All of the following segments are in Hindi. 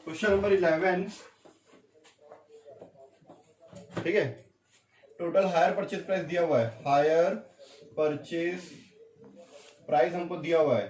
क्वेश्चन नंबर 11, ठीक है। टोटल हायर परचेज प्राइस दिया हुआ है, हायर परचेज प्राइस हमको दिया हुआ है।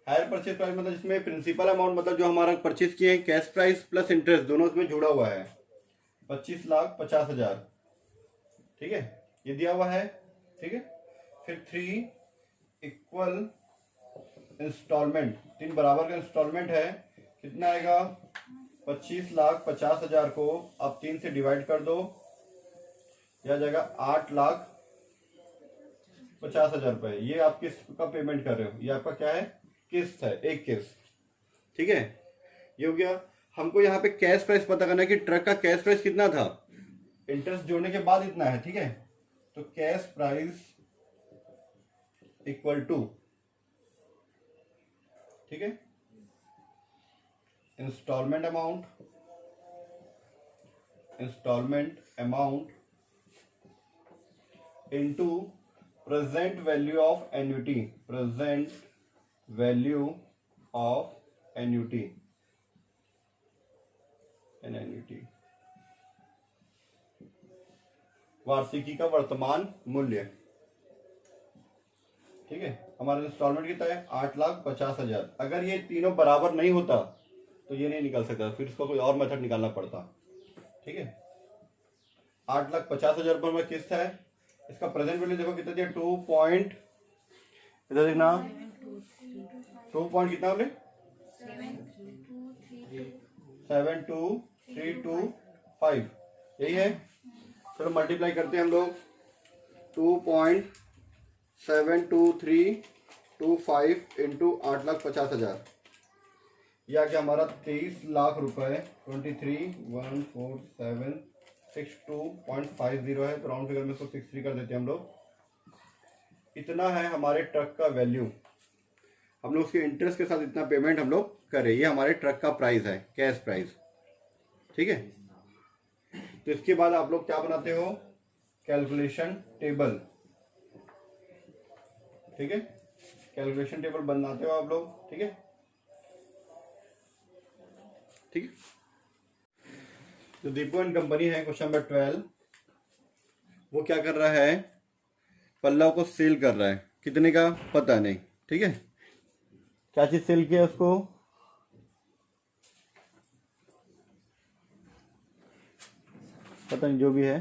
हायर परचेज प्राइस मतलब जिसमें प्रिंसिपल अमाउंट मतलब जो हमारा परचेज किए हैं कैश प्राइस प्लस इंटरेस्ट दोनों इसमें जुड़ा हुआ है, 25,50,000, ठीक है, ये दिया हुआ है, ठीक है। फिर 3 इक्वल इंस्टॉलमेंट, 3 बराबर का इंस्टॉलमेंट है, कितना आएगा, 25,50,000 को आप 3 से डिवाइड कर दो, यह आ जाएगा 8,50,000 रुपए। ये आप किसका पेमेंट कर रहे हो, ये आपका क्या है, किस्त है, एक किस्त, ठीक है। ये हो गया। हमको यहाँ पे कैश प्राइस पता करना है कि ट्रक का कैश प्राइस कितना था, इंटरेस्ट जोड़ने के बाद इतना है, ठीक है। तो कैश प्राइस इक्वल टू, ठीक है, installment amount into present value of annuity, वार्षिकी का वर्तमान मूल्य, ठीक है। हमारा इंस्टॉलमेंट कितना है, 8,50,000। अगर ये तीनों बराबर नहीं होता तो ये नहीं निकल सकता, फिर इसको कोई और मेथड निकालना पड़ता, ठीक है। 8,50,000 रुपये में किस्त है, इसका प्रेजेंट वैल्यू देखो कितना दिया, 2 पॉइंट, इधर देखना 2 पॉइंट कितना बोले, 72325, यही है। चलो मल्टीप्लाई करते हैं हम लोग, 2.72325 इंटू 8,50,000, यह क्या हमारा 23 लाख रुपए, 23,14762.50 है। तो राउंड फिगर में इसको 63 कर देते हैं हम लोग। इतना है हमारे ट्रक का वैल्यू, हम लोग उसके इंटरेस्ट के साथ इतना पेमेंट हम लोग करें, ये हमारे ट्रक का प्राइस है, कैश प्राइस, ठीक है। तो इसके बाद आप लोग क्या बनाते हो, कैलकुलेशन टेबल, ठीक है, कैलकुलेशन टेबल बनाते हो आप लोग, ठीक है, ठीक है। जो दीपू एंड कंपनी है, क्वेश्चन नंबर 12, वो क्या कर रहा है, पल्लव को सेल कर रहा है, कितने का पता नहीं, ठीक है। क्या चीज सेल किया उसको, पता नहीं, जो भी है,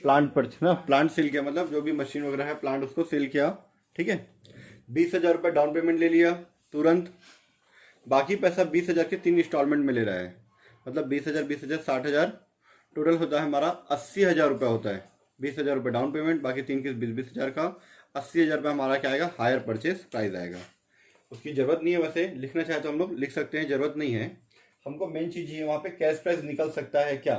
प्लांट परचेज ना, प्लांट सेल किया मतलब जो भी मशीन वगैरह है, प्लांट उसको सेल किया, ठीक है। 20,000 रुपये डाउन पेमेंट ले लिया तुरंत, बाकी पैसा 20,000 के 3 इंस्टॉलमेंट में ले रहा है, मतलब 20,000 20,000 60,000, टोटल होता है हमारा 80,000 रुपये होता है। 20,000 रुपये डाउन पेमेंट, बाकी 3 किस्त 20,000 का, 80,000 रुपये हमारा क्या आएगा, हायर परचेज प्राइस आएगा। उसकी जरूरत नहीं है, वैसे लिखना चाहे तो हम लोग लिख सकते हैं, जरूरत नहीं है। हमको मेन चीज ये वहां पे कैश प्राइस निकल सकता है क्या,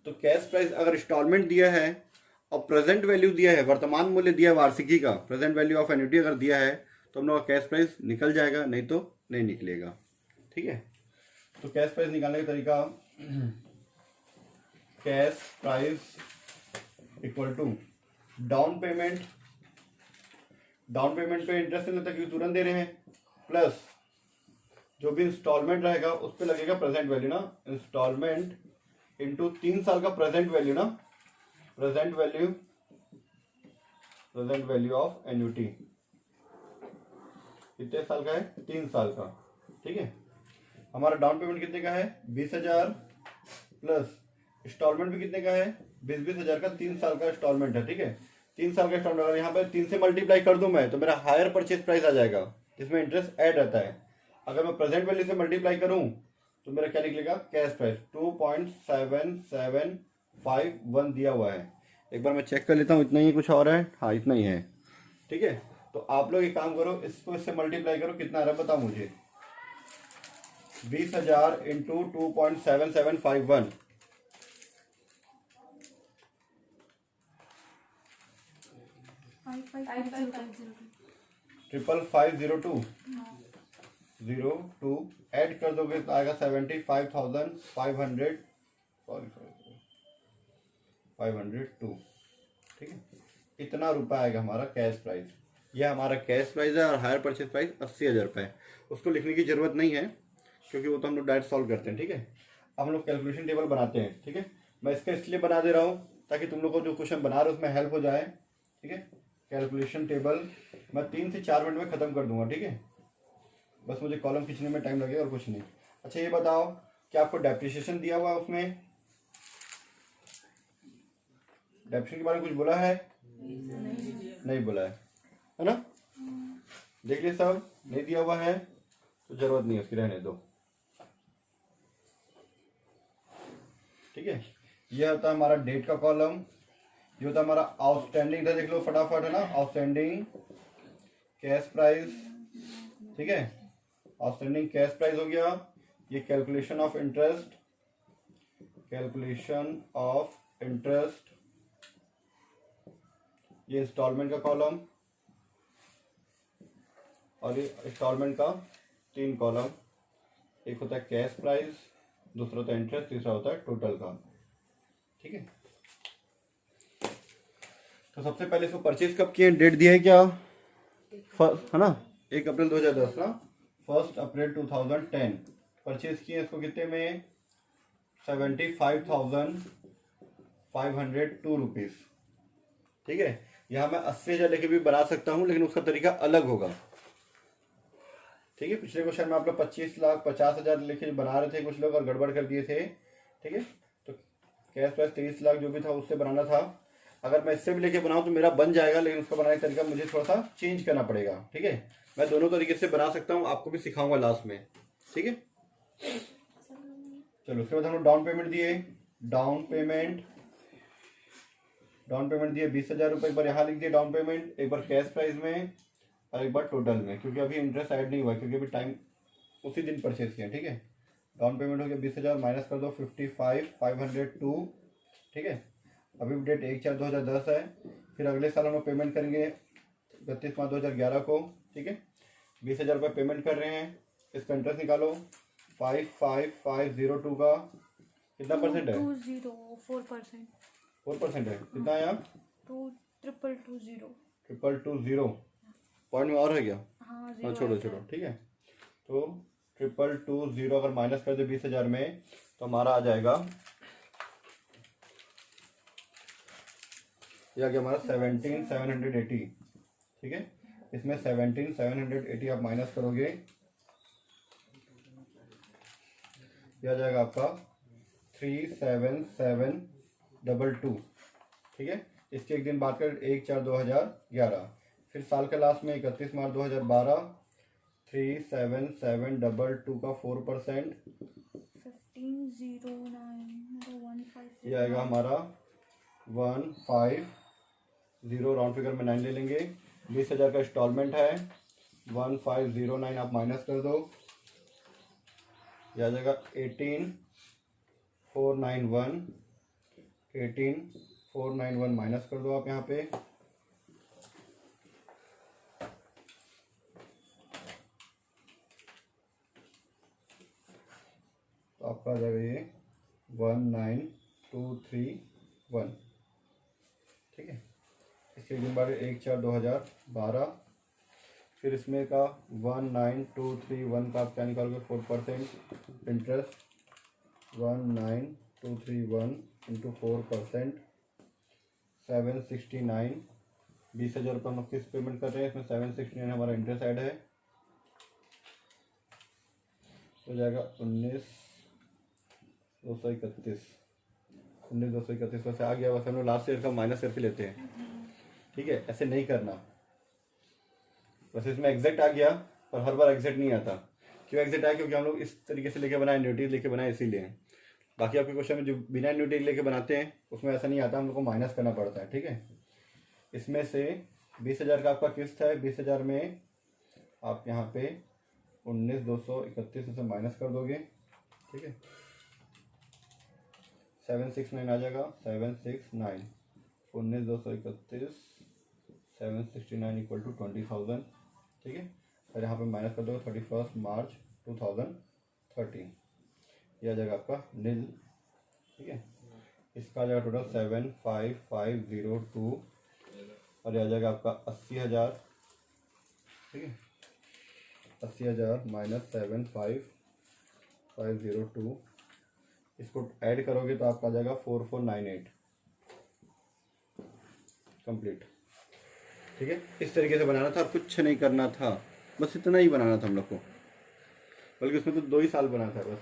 तो कैश प्राइस अगर इंस्टॉलमेंट दिया है और प्रेजेंट वैल्यू दिया है, वर्तमान मूल्य दिया है वार्षिकी का, प्रेजेंट वैल्यू ऑफ एन्युटी अगर दिया है तो हम लोग का कैश प्राइस निकल जाएगा, नहीं तो नहीं निकलेगा, ठीक है। तो कैश प्राइस निकालने का तरीका, cash price equal to down payment पे इंटरेस्ट नहीं लगता क्योंकि तुरंत दे रहे हैं, प्लस जो भी इंस्टॉलमेंट रहेगा उस पर लगेगा प्रेजेंट वैल्यू ना, इंस्टॉलमेंट इंटू 3 साल का प्रेजेंट वैल्यू ना, प्रेजेंट वैल्यू ऑफ एन्युटी, कितने साल का है, 3 साल का, ठीक है। हमारा डाउन पेमेंट कितने का है, 20,000, प्लस इंस्टॉलमेंट भी कितने का है, 20,000 का 3 साल का इंस्टॉलमेंट है, ठीक है। 3 साल का इंस्टॉलमेंट, अगर यहाँ पे 3 से मल्टीप्लाई कर दूं मैं तो मेरा हायर परचेज प्राइस आ जाएगा, जिसमें इंटरेस्ट ऐड रहता है। अगर मैं प्रेजेंट वैल्यू से मल्टीप्लाई करूं तो मेरा क्या निकलेगा, कैश प्राइस 2.7751 दिया हुआ है। एक बार मैं चेक कर लेता हूँ, इतना ही कुछ और है, हाँ इतना ही है, ठीक है। तो आप लोग एक काम करो, इसको इससे मल्टीप्लाई करो, कितना आ रहा है बताओ मुझे, 20,000 इंटू 2.7751, 55502 ऐड कर दोगे तो आएगा 75,500, सॉरी 502, ठीक है। इतना रुपया आएगा हमारा कैश प्राइस, यह हमारा कैश प्राइस है, और हायर परचेज प्राइस 80,000 रुपये है। उसको लिखने की जरूरत नहीं है क्योंकि वो तो हम लोग डायरेक्ट सॉल्व करते हैं, ठीक है। अब हम लोग कैलकुलेशन टेबल बनाते हैं, ठीक है। मैं इसका इसलिए बना दे रहा हूँ ताकि तुम लोग को जो क्वेश्चन बना रहे हो उसमें हेल्प हो जाए, ठीक है। कैलकुलेशन टेबल मैं 3 से 4 मिनट में ख़त्म कर दूंगा, ठीक है। बस मुझे कॉलम खींचने में टाइम लगेगा और कुछ नहीं। अच्छा ये बताओ कि आपको डेप्रिसिएशन दिया हुआ है, उसमें डेप्रिसिएशन के बारे में कुछ बोला है? नहीं बोला है ना। देख लिया सब, नहीं दिया हुआ है तो जरूरत नहीं है उसकी, रहने दो, ठीक है। यह होता है हमारा डेट का कॉलम, ये होता है हमारा आउटस्टैंडिंग था, देख लो फटाफट, है ना। आउटस्टैंडिंग कैश प्राइस, ठीक है। आउटस्टैंडिंग कैश प्राइस हो गया। ये calculation of interest, calculation of interest, ये इंस्टॉलमेंट का कॉलम, और ये इंस्टॉलमेंट का 3 कॉलम, एक होता है कैश प्राइस, दूसरा होता है इंटरेस्ट, तीसरा होता है टोटल का, ठीक है। तो सबसे पहले इसको परचेज कब किए, डेट दिया है क्या, फर्स्ट, है ना, 1 अप्रैल 2010 ना, 1 अप्रैल 2010 परचेज किए इसको कितने में, 75,502 रुपीज़, ठीक है। यहाँ मैं 80,000 लेके भी बना सकता हूँ, लेकिन उसका तरीका अलग होगा, ठीक है। पिछले क्वेश्चन में आप लोग 25,50,000 लेके बना रहे थे कुछ लोग और गड़बड़ कर दिए थे, ठीक है। तो कैश प्राइस 23 लाख जो भी था उससे बनाना था। अगर मैं इससे भी लेके बनाऊँ तो मेरा बन जाएगा, लेकिन उसका बनाने का तरीका मुझे थोड़ा सा चेंज करना पड़ेगा, ठीक है। मैं दोनों तरीके से बना सकता हूँ, आपको भी सिखाऊंगा लास्ट में, ठीक है। चलो उसके बाद हम लोग डाउन पेमेंट दिए, डाउन पेमेंट दिए 20,000 रुपये। एक बार यहाँ लिख दिए डाउन पेमेंट, एक बार कैश प्राइस में और एक बार टोटल में, क्योंकि अभी इंटरेस्ट ऐड नहीं हुआ, क्योंकि अभी टाइम उसी दिन परचेज किया, ठीक है। डाउन पेमेंट हो गया 20,000, माइनस कर दो 55,502, ठीक है। अभी डेट 1/4/2010 है। फिर अगले साल हम लोग पेमेंट करेंगे 31 मार्च 2011 को, ठीक है। 20,000 रुपये पेमेंट कर रहे हैं, इसका इंटरेस्ट निकालो। 55,502 का कितना परसेंट है, 4% है। कितना आया, 2,220 पॉइंट में और है क्या, हाँ छोड़ो, ठीक है। तो 2,220 अगर माइनस कर दे 20,000 में तो हमारा आ जाएगा, ये आ गया हमारा 17,780, ठीक है। इसमें 17,780 आप माइनस करोगे, ये आ जाएगा आपका 37722, ठीक है। इसके एक दिन बाद कर 1/4/2011, फिर साल के लास्ट में 31 मार्च 2012, 37722 का 4%, 1509, ये आएगा हमारा 150, राउंड फिगर में 9 ले लेंगे। 20,000 का इंस्टॉलमेंट है, 1509 आप माइनस कर दो, यह आ जाएगा 18,491 माइनस कर दो आप यहाँ पे, तो आपका आ जाएगा ये 19,231, ठीक है। इसके दिन बाद 1/4/2012, फिर इसमें का 19,231 का आप क्या निकालोगे, 4% इंटरेस्ट, 19,231 इंटू 4%, 769। 20,000 रुपये हम लोग किस पेमेंट कर रहे हैं, इसमें 769 हमारा इंटरेस्ट ऐड है, हो जाएगा 19,231 वैसे आ गया। वैसे हम लोग लास्ट ईयर का माइनस करके लेते हैं, ठीक है, ऐसे नहीं करना। वैसे इसमें एग्जैक्ट आ गया, पर हर बार एग्जैक्ट नहीं आता। क्यों एग्जैक्ट आया, क्योंकि हम लोग इस तरीके से लेके बनाए, न्यूटी लेके बनाए, इसीलिए। बाकी आपके क्वेश्चन में जो बिना न्यूटी लेके बनाते हैं उसमें ऐसा नहीं आता, हम लोग को माइनस करना पड़ता है, ठीक है। इसमें से 20,000 का आपका किस्त है, 20,000 में आप यहाँ पे 19,231 से माइनस कर दोगे, ठीक है। 769 आ जाएगा, 769 19,231 769 इक्वल टू 20,000, ठीक है। और यहाँ पे माइनस कर दो 31 मार्च 2013, ये आ जाएगा आपका नील, ठीक है। इसका आ जाएगा टोटल 75,502, और ये आ जाएगा आपका 80,000, ठीक है। 80,000 माइनस 75 502, इसको ऐड करोगे तो आपका आ जाएगा 4498 कंप्लीट। ठीक है, इस तरीके से बनाना था और कुछ नहीं करना था, बस इतना ही बनाना था हम लोग को, बल्कि उसमें तो 2 ही साल बना था बस।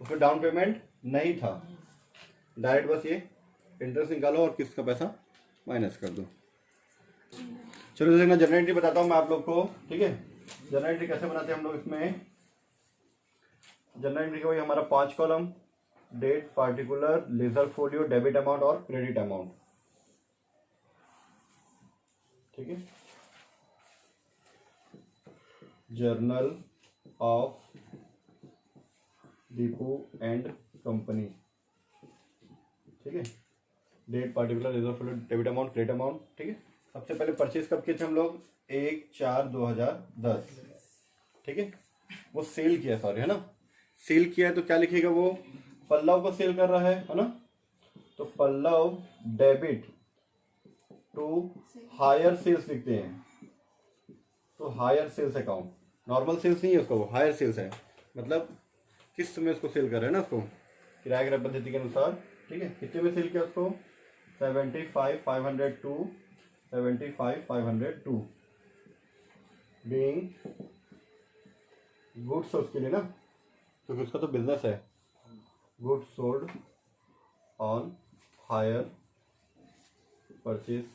उसमें डाउन पेमेंट नहीं था, डायरेक्ट बस ये इंटरेस्ट निकालो और किस्त का पैसा माइनस कर दो। चलो देखना जनरल एंट्री बताता हूँ मैं आप लोग को। ठीक है, जनरल एंट्री कैसे बनाते हैं हम लोग इसमें। जनरल एंट्री का वही हमारा 5 column, date, particular, ledger folio, debit amount और क्रेडिट अमाउंट। ठीक है, journal of Deepu and company. ठीक है, date, particular, ledger folio, debit amount, credit amount. ठीक है, सबसे पहले परचेज कब किए थे हम लोग, 1/4/2010। ठीक है, वो सेल किया, सॉरी है ना, सेल किया है तो क्या लिखेगा वो, पल्लव को सेल कर रहा है ना, तो Pallav debit to hire sales लिखते हैं, तो hire sales account, normal sales नहीं है उसका, वो हायर सेल्स है, मतलब किस्त में उसको सेल कर रहे हैं ना उसको, किराया क्रय पद्धति के अनुसार। ठीक है, कितने में सेल किया उसको, 75,502, 75,502 बीइंग गुड्स उसके लिए ना, क्योंकि उसका तो बिजनेस है, goods sold on hire purchase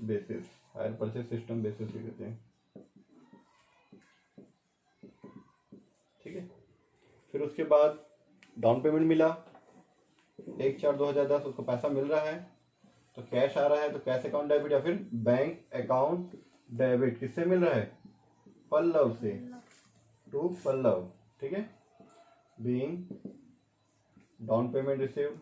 basis, hire purchase system basis भी कहते हैं। ठीक है, फिर उसके बाद डाउन पेमेंट मिला 1/4/2010, उसको पैसा मिल रहा है तो कैश आ रहा है, तो कैश अकाउंट डेबिट या फिर बैंक अकाउंट डेबिट किससे मिल रहा है, पल्लव से, टू पल्लव। ठीक है, being down payment receive,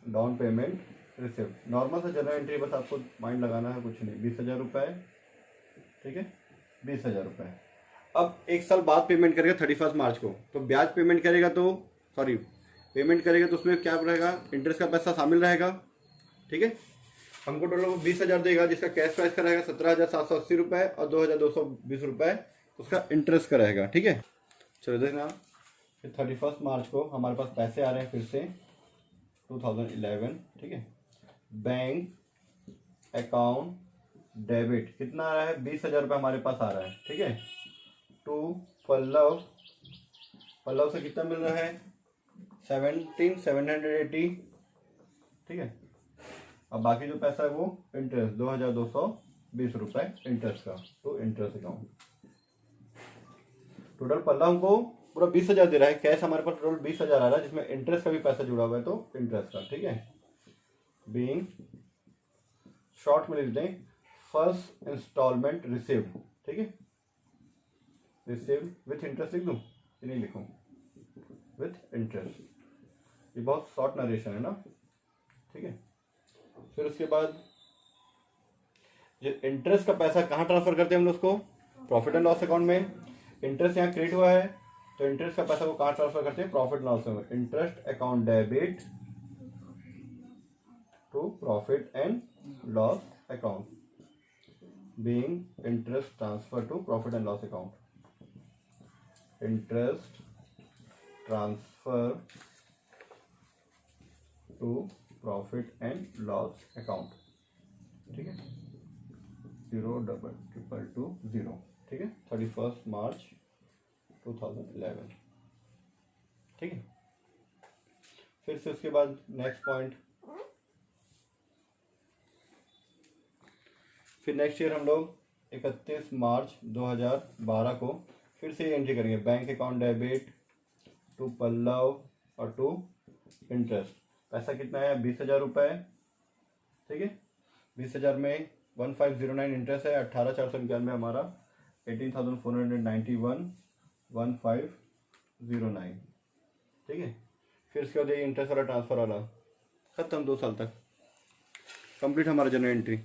down payment receive, normal सा जनरल एंट्री, बस आपको माइंड लगाना है, कुछ नहीं, 20,000 रुपये। ठीक है, 20,000 रुपये। अब 1 साल बाद पेमेंट करेगा 31 मार्च को, तो ब्याज पेमेंट करेगा तो सॉरी पेमेंट करेगा तो उसमें क्या रहेगा, इंटरेस्ट का पैसा शामिल रहेगा। ठीक है, हमको टोटल 20,000 देगा, जिसका कैश प्राइस का रहेगा 17,780 रुपये और 2,220 रुपये उसका इंटरेस्ट का रहेगा। ठीक है, चलो देखना, फिर 31 मार्च को हमारे पास पैसे आ रहे हैं फिर से 2011। ठीक है, बैंक अकाउंट डेबिट कितना आ रहा है, 20,000 रुपये हमारे पास आ रहा है। ठीक है, टू पल्लव, पल्लव से कितना मिल रहा है, 17,780। ठीक है, अब बाकी जो पैसा है वो इंटरेस्ट 2,220 रुपये इंटरेस्ट का, तो इंटरेस्ट अकाउंट। टोटल पल्लव हमको पूरा 20,000 दे रहा है, कैश हमारे पास टोटल 20,000 आ रहा है, जिसमें इंटरेस्ट का भी पैसा जुड़ा हुआ है, तो इंटरेस्ट का। ठीक है, बीइंग शॉर्ट में लिख दें, फर्स्ट इंस्टॉलमेंट रिसीव। ठीक है, रिसीव विथ इंटरेस्ट लिख दूं कि नहीं लिखूं, विथ इंटरेस्ट, ये बहुत शॉर्ट नरेशन है ना। ठीक है, फिर उसके बाद ये इंटरेस्ट का पैसा कहाँ ट्रांसफर करते हैं हम लोग उसको, प्रॉफिट एंड लॉस अकाउंट में। इंटरेस्ट यहाँ क्रेडिट हुआ है तो इंटरेस्ट का पैसा वो कहाँ ट्रांसफर करते हैं, प्रॉफिट एंड लॉस में, interest account debit to profit and loss account, being interest transfer to profit and loss account, interest transfer to profit and loss account. ठीक है, 0,222 ठीक है, 31 मार्च 2011। ठीक है, फिर से उसके बाद नेक्स्ट पॉइंट, फिर नेक्स्ट ईयर हम लोग 31 मार्च 2012 को फिर से एंट्री करेंगे, bank account debit to Pallav और टू इंटरेस्ट। पैसा कितना है, 20,000 रुपये। ठीक है, 20,000 में 1509 इंटरेस्ट है, 18,491 हमारा 18,491 1509। ठीक है, फिर उसके बाद ये इंटरेस्ट वाला ट्रांसफर वाला खत्म, 2 साल तक कंप्लीट हमारा जनरल एंट्री।